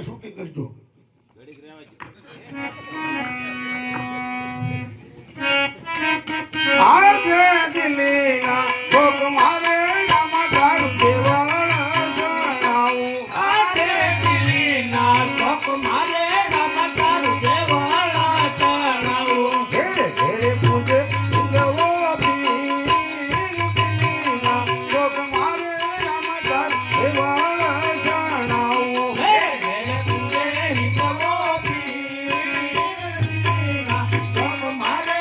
shooting કરજો આજે દિલ્હીના ભોગ મારે રામા દેવાળા જણાવું આજે દિલ્હીના ભોગ મારે રામા દેવાળા જણાવું ઘેરે ઘેરે પૂજે પૂજવો દિલ્હીના ભોગ મારે રામા દેવાળા જણાવું ઘેરે ઘેરે પૂજે હિતવો દિલ્હીના ભોગ મારે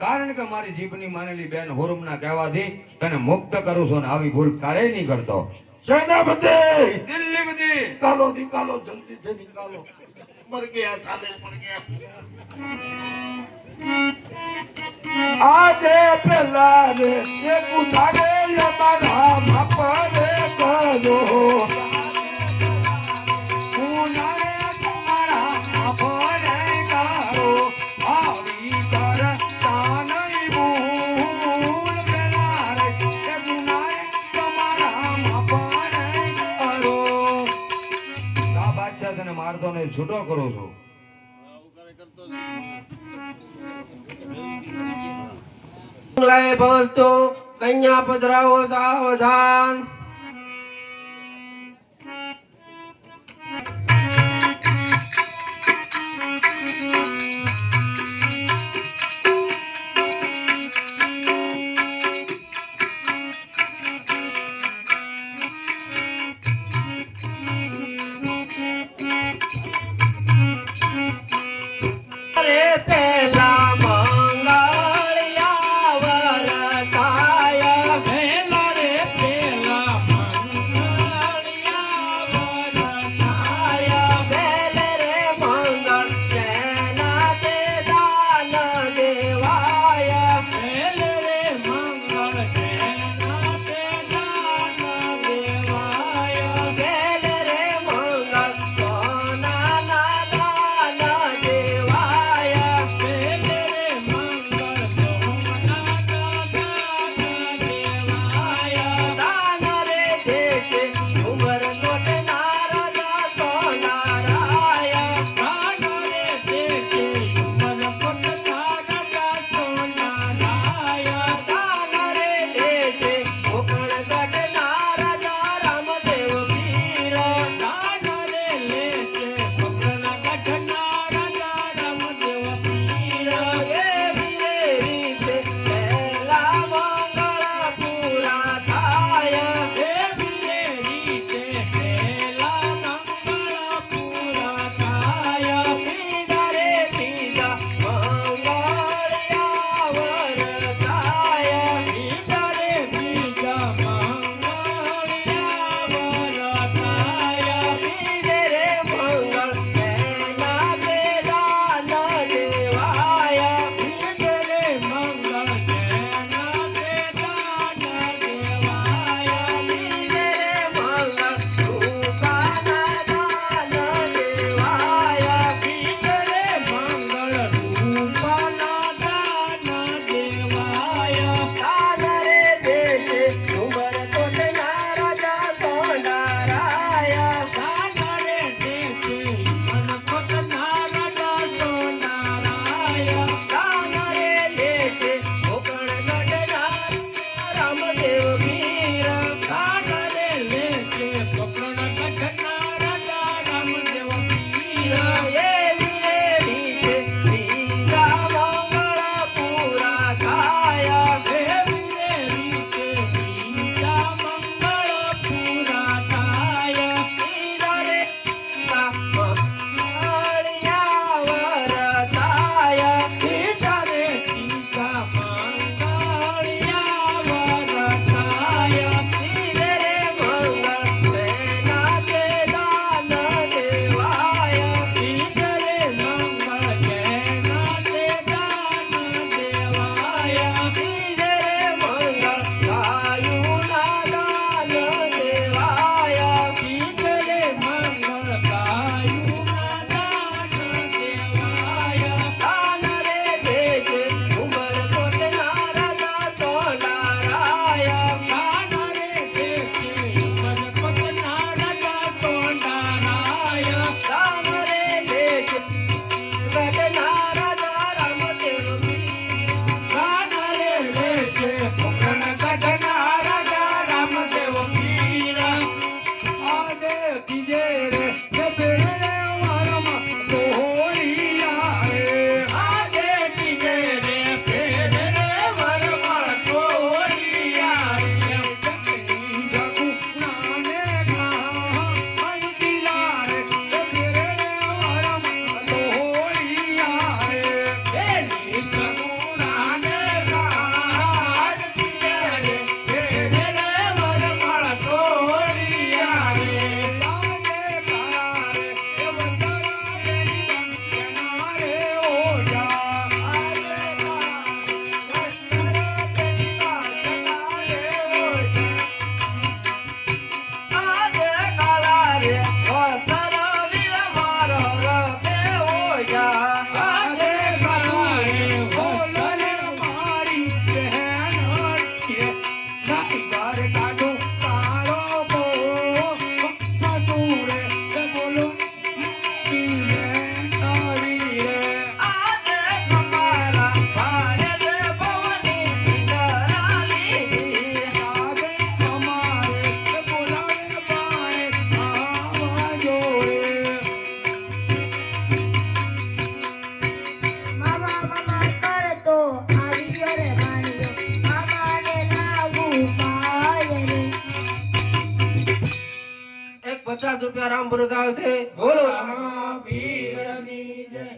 કારણ કે મારી જીભની માનેલી બેન હોરમના કહેવાથી તને મુક્ત કરું છું ને આવી ભૂલ ક્યારેય નહીં કરતો સેનાપતિ દિલ્હી બધી નિકાલો નિકાલો જલ્દી से निकालो मर गया साले मर गया आजे पेला रे ये पुतारे हमारा मापरे करो મારતો ને છૂટો કરું છું ભવસ્તુ કન્યા પધરાવો સાવધાન ₹50 રામ ભરોસે બોલો મહાવીરની જય